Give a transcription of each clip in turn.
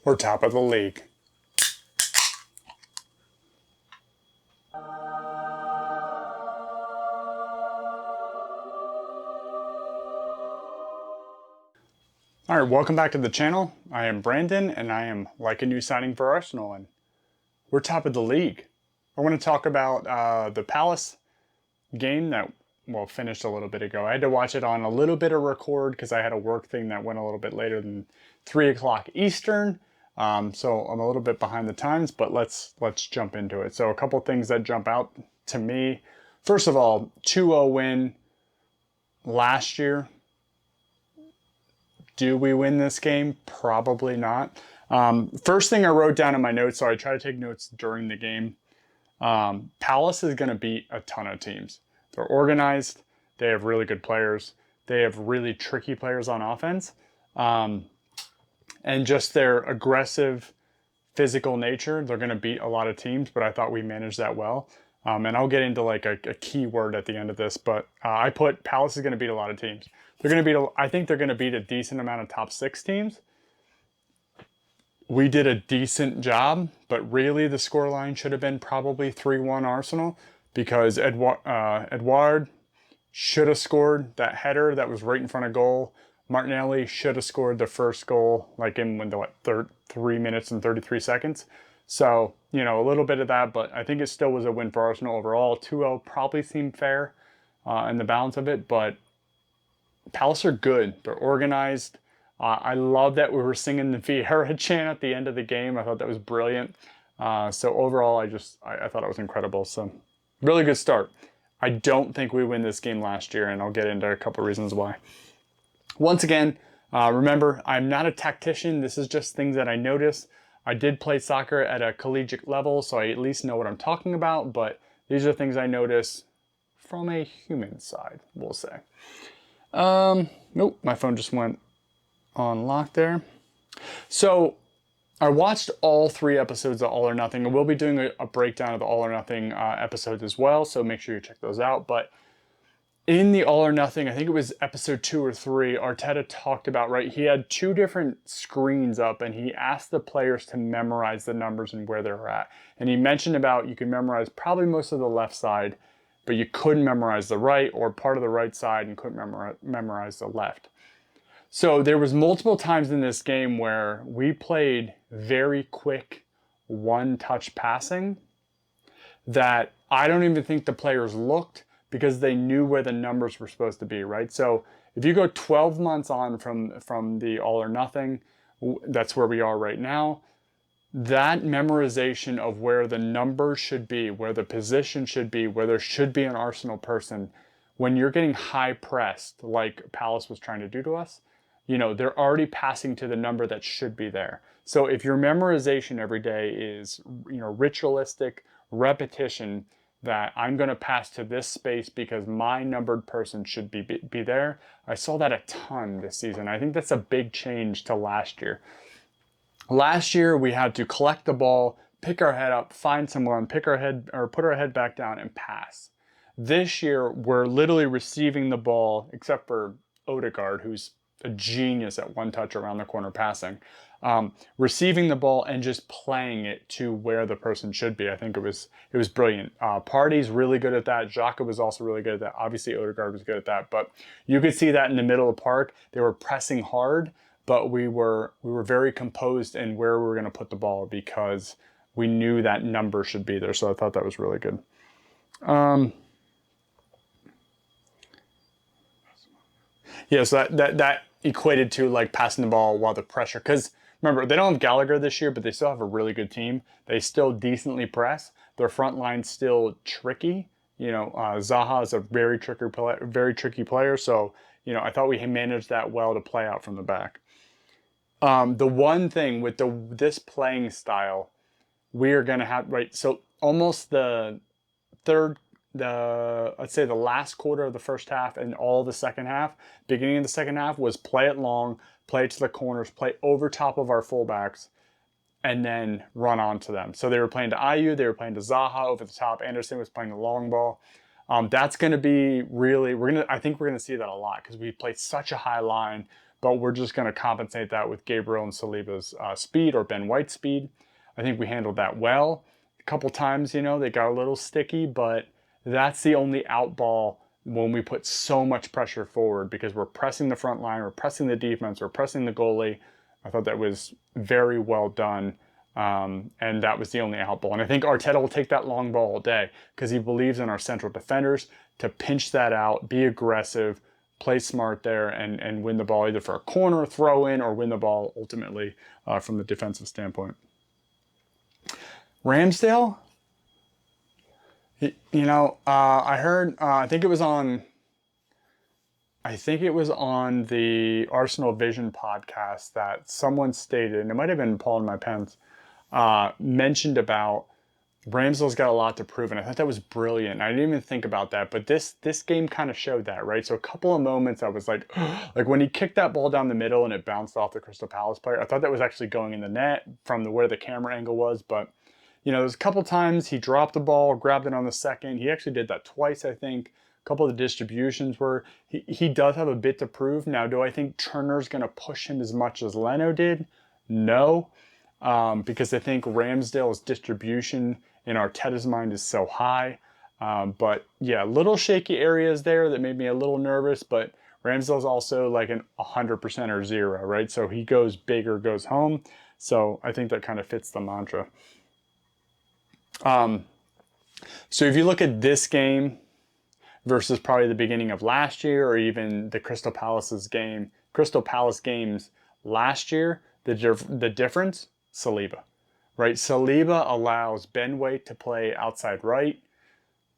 We're top of the league. All right, welcome back to the channel. I am Brandon, and I am like a new signing for Arsenal, and we're top of the league. I want to talk about the Palace game that, well, finished a little bit ago. I had to watch it on a little bit of record because I had a work thing that went a little bit later than 3 o'clock Eastern. So I'm a little bit behind the times, but let's jump into it. So a couple things that jump out to me. First of all, 2-0 win last year. Do we win this game? Probably not. First thing I wrote down in my notes, so I try to take notes during the game. Palace is going to beat a ton of teams. They're organized. They have really good players. They have really tricky players on offense. And just their aggressive, physical nature, they're going to beat a lot of teams, but I thought we managed that well. And I'll get into like a key word at the end of this, but I put Palace is going to beat a lot of teams. They're going to beat, I think they're going to beat a decent amount of top 6 teams. We did a decent job, but really the scoreline should have been probably 3-1 Arsenal because Edouard should have scored that header that was right in front of goal. Martinelli should have scored the first goal like in the 3 minutes and 33 seconds. So, you know, a little bit of that, but I think it still was a win for Arsenal overall. 2-0 probably seemed fair in the balance of it, but Palace are good. They're organized. I love that we were singing the Vieira chant at the end of the game. I thought that was brilliant. So overall, I thought it was incredible. So really good start. I don't think we win this game last year, and I'll get into a couple reasons why. Once again, remember, I'm not a tactician. This is just things that I notice. I did play soccer at a collegiate level, so I at least know what I'm talking about, but these are things I notice from a human side, we'll say. Nope, my phone just went on lock there. So I watched all 3 episodes of All or Nothing, and we'll be doing a breakdown of the All or Nothing episodes as well, so make sure you check those out. But in the All or Nothing, I think it was episode 2 or 3, Arteta talked about, right, he had 2 different screens up, and he asked the players to memorize the numbers and where they're at. And he mentioned about you can memorize probably most of the left side, but you couldn't memorize the right, or part of the right side and couldn't memorize the left. So there was multiple times in this game where we played very quick one-touch passing that I don't even think the players looked because they knew where the numbers were supposed to be, right? So if you go 12 months on from the All or Nothing, that's where we are right now, that memorization of where the numbers should be, where the position should be, where there should be an Arsenal person, when you're getting high pressed like Palace was trying to do to us, you know, they're already passing to the number that should be there. So if your memorization every day is, you know, ritualistic repetition that I'm going to pass to this space because my numbered person should be there, I saw that a ton this season. I think that's a big change to last year. Last year, we had to collect the ball, pick our head up, find someone, pick our head or put our head back down and pass. This year, we're literally receiving the ball, except for Odegaard, who's a genius at one touch around the corner passing. Receiving the ball and just playing it to where the person should be. I think it was brilliant. Partey's really good at that. Xhaka was also really good at that. Obviously, Odegaard was good at that. But you could see that in the middle of the park. They were pressing hard, but we were very composed in where we were going to put the ball because we knew that number should be there. So I thought that was really good. Yeah, so that equated to like passing the ball while the pressure, because remember, they don't have Gallagher this year, but they still have a really good team. They still decently press. Their front line's still tricky. You know, Zaha is a very tricky player. So, you know, I thought we managed that well to play out from the back. The one thing with this playing style, we are going to have, right, so almost the let's say the last quarter of the first half and all the second half, beginning of the second half was play it long, play it to the corners, play over top of our fullbacks, and then run onto them. So they were playing to Ayew, they were playing to Zaha over the top. Anderson was playing the long ball. That's going to be really, I think we're going to see that a lot because we play such a high line, but we're just going to compensate that with Gabriel and Saliba's speed, or Ben White's speed. I think we handled that well. A couple times, you know, they got a little sticky, but that's the only out ball when we put so much pressure forward, because we're pressing the front line, we're pressing the defense, we're pressing the goalie. I thought that was very well done. And that was the only out ball. And I think Arteta will take that long ball all day, because he believes in our central defenders to pinch that out, be aggressive, play smart there, and win the ball either for a corner, throw in, or win the ball ultimately from the defensive standpoint. Ramsdale, you know, I heard, I think it was on the Arsenal Vision podcast that someone stated, and it might have been Paul in my pens, mentioned about Ramsdale's got a lot to prove, and I thought that was brilliant. I didn't even think about that, but this game kind of showed that, right? So a couple of moments I was like, like when he kicked that ball down the middle and it bounced off the Crystal Palace player, I thought that was actually going in the net from where the camera angle was. But you know, there's a couple times he dropped the ball, grabbed it on the second. He actually did that twice, I think. A couple of the distributions were, he does have a bit to prove. Now, do I think Turner's going to push him as much as Leno did? No, because I think Ramsdale's distribution in Arteta's mind is so high. But yeah, little shaky areas there that made me a little nervous, but Ramsdale's also like an 100% or 0, right? So he goes big or goes home. So I think that kind of fits the mantra. So if you look at this game versus probably the beginning of last year, or even the Crystal Palace games last year, the difference, Saliba. Right, Saliba allows Ben White to play outside right,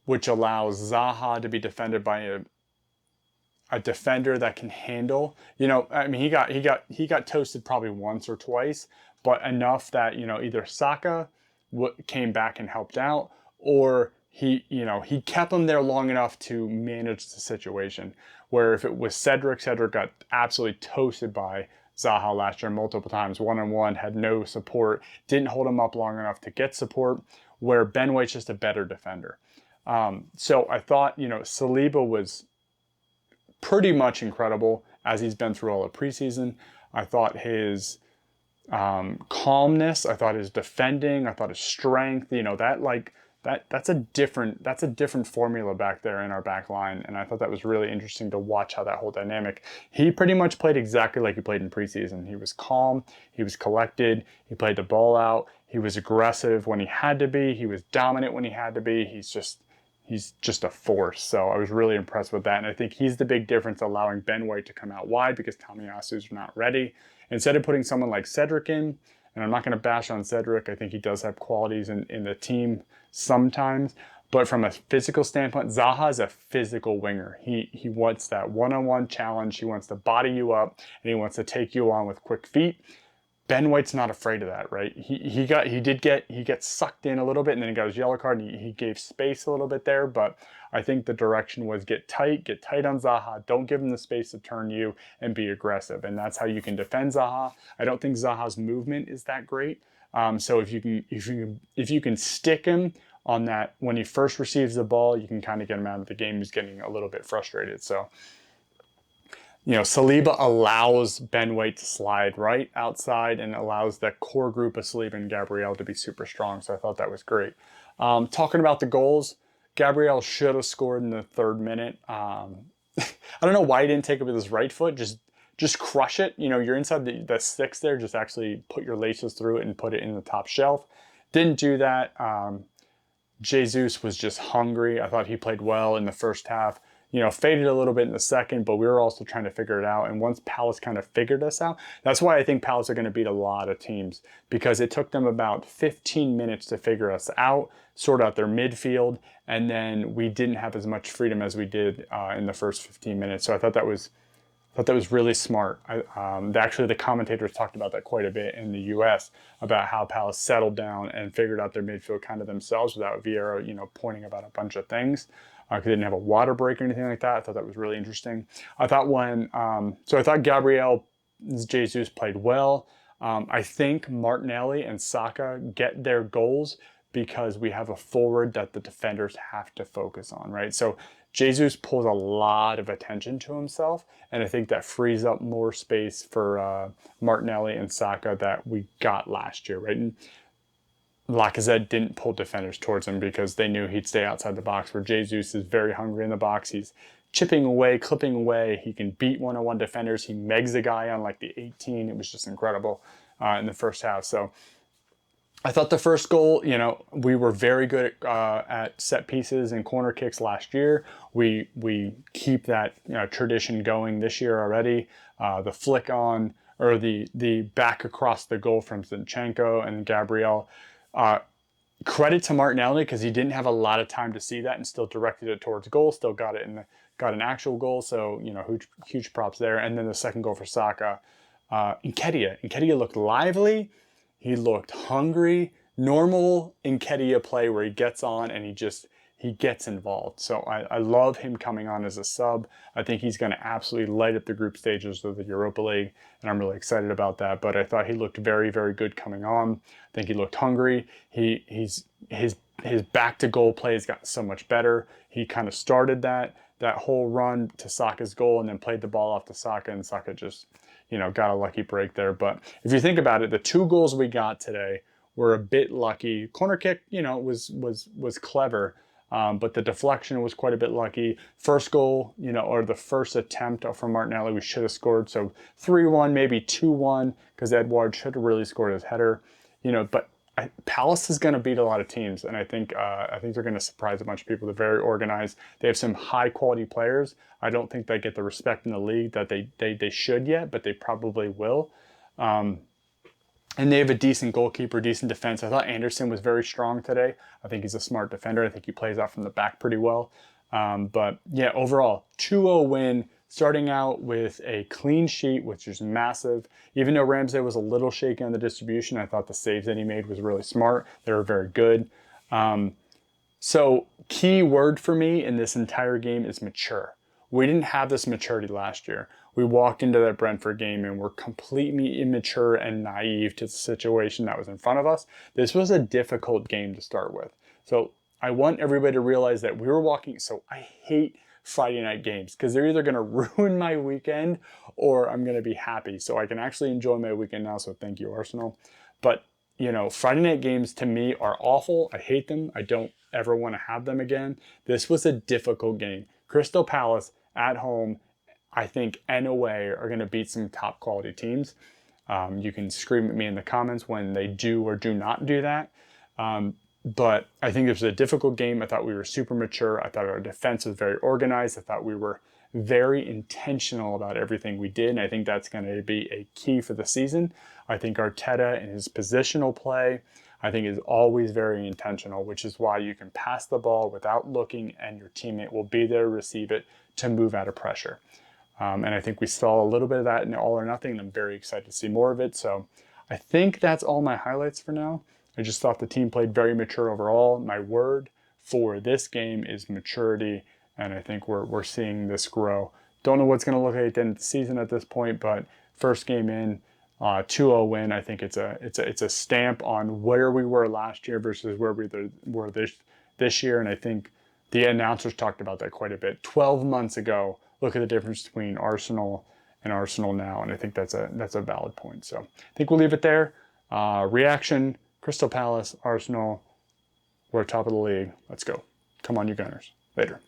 which allows Zaha to be defended by a defender that can handle. You know, I mean, he got toasted probably once or twice, but enough that, you know, either Saka came back and helped out, or he kept him there long enough to manage the situation. Where if it was Cedric got absolutely toasted by Zaha last year multiple times, one-on-one, had no support, didn't hold him up long enough to get support, where Ben White's just a better defender. So I thought, you know, Saliba was pretty much incredible as he's been through all of preseason. I thought his calmness, I thought his defending, I thought his strength, you know, that's a different formula back there in our back line, and I thought that was really interesting to watch how that whole dynamic. He pretty much played exactly like he played in preseason. He was calm, he was collected, he played the ball out, he was aggressive when he had to be, he was dominant when he had to be. He's just a force. So I was really impressed with that, and I think he's the big difference, allowing Ben White to come out wide because Tomiyasu's not ready. Instead of putting someone like Cedric in, and I'm not going to bash on Cedric, I think he does have qualities in the team sometimes, but from a physical standpoint, Zaha is a physical winger. He wants that one-on-one challenge. He wants to body you up, and he wants to take you on with quick feet. Ben White's not afraid of that, right? He gets sucked in a little bit, and then he got his yellow card, and he gave space a little bit there, but I think the direction was get tight on Zaha, don't give him the space to turn you, and be aggressive, and that's how you can defend Zaha. I don't think Zaha's movement is that great, so if you can stick him on that when he first receives the ball, you can kind of get him out of the game. He's getting a little bit frustrated, so. You know, Saliba allows Ben White to slide right outside and allows that core group of Saliba and Gabriel to be super strong. So I thought that was great. Talking about the goals, Gabriel should have scored in the 3rd minute. I don't know why he didn't take it with his right foot. Just crush it. You know, you're inside the six there. Just actually put your laces through it and put it in the top shelf. Didn't do that. Jesus was just hungry. I thought he played well in the first half. You know, faded a little bit in the second, but we were also trying to figure it out. And once Palace kind of figured us out, that's why I think Palace are going to beat a lot of teams, because it took them about 15 minutes to figure us out, sort out their midfield, and then we didn't have as much freedom as we did in the first 15 minutes. So I thought that was really smart. Actually, the commentators talked about that quite a bit in the U.S. about how Palace settled down and figured out their midfield kind of themselves without Vieira, you know, pointing about a bunch of things. Because they didn't have a water break or anything like that. I thought that was really interesting. I thought I thought Gabriel Jesus played well. I think Martinelli and Saka get their goals because we have a forward that the defenders have to focus on, right? So Jesus pulls a lot of attention to himself, and I think that frees up more space for Martinelli and Saka that we got last year, right? And Lacazette didn't pull defenders towards him because they knew he'd stay outside the box, where Jesus is very hungry in the box. He's chipping away, clipping away. He can beat one-on-one defenders. He megs a guy on like the 18. It was just incredible in the first half. So I thought the first goal, we were very good at set pieces and corner kicks last year. We keep that tradition going this year already. The flick on, or the back across the goal from Zinchenko and Gabriel. Credit to Martinelli, because he didn't have a lot of time to see that and still directed it towards goal. Still got an actual goal. So huge props there. And then the second goal for Saka. Nketiah looked lively. He looked hungry. Normal Nketiah play where he gets on and he gets involved. So I love him coming on as a sub. I think he's going to absolutely light up the group stages of the Europa League, and I'm really excited about that. But I thought he looked very, very good coming on. I think he looked hungry. His back to goal play has gotten so much better. He kind of started that whole run to Saka's goal and then played the ball off to Saka, and Saka just got a lucky break there. But if you think about it, the 2 goals we got today were a bit lucky. Corner kick, was clever, but the deflection was quite a bit lucky. First goal, or the first attempt from Martinelli, we should have scored. So 3-1, maybe 2-1, because Edouard should have really scored his header. But Palace is going to beat a lot of teams, and I think they're going to surprise a bunch of people. They're very organized. They have some high quality players. I don't think they get the respect in the league that they should yet, but they probably will. And they have a decent goalkeeper, decent defense. I thought Anderson was very strong today. I think he's a smart defender. I think he plays out from the back pretty well. But yeah, overall, 2-0 win. Starting out with a clean sheet, which is massive. Even though Ramsey was a little shaky on the distribution, I thought the saves that he made was really smart. They were very good. So key word for me in this entire game is mature. We didn't have this maturity last year. We walked into that Brentford game and were completely immature and naive to the situation that was in front of us. This was a difficult game to start with. So I want everybody to realize that we were walking. So I hate Friday night games because they're either going to ruin my weekend or I'm going to be happy. So I can actually enjoy my weekend now. So thank you, Arsenal. But Friday night games to me are awful. I hate them. I don't ever want to have them again. This was a difficult game. Crystal Palace at home, I think, and away are going to beat some top quality teams. You can scream at me in the comments when they do or do not do that. But I think it was a difficult game. I thought we were super mature. I thought our defense was very organized. I thought we were very intentional about everything we did. And I think that's going to be a key for the season. I think Arteta and his positional play, I think, is always very intentional, which is why you can pass the ball without looking and your teammate will be there to receive it to move out of pressure. And I think we saw a little bit of that in All or Nothing, and I'm very excited to see more of it. So I think that's all my highlights for now. I just thought the team played very mature overall. My word for this game is maturity, and I think we're seeing this grow. Don't know what's going to look like at the end of the season at this point, but first game in, 2-0 win. I think it's a stamp on where we were last year versus where we were this year, and I think the announcers talked about that quite a bit. 12 months ago, look at the difference between Arsenal and Arsenal now, and I think that's a valid point. So I think we'll leave it there. Reaction. Crystal Palace, Arsenal, we're top of the league. Let's go. Come on, you Gunners. Later.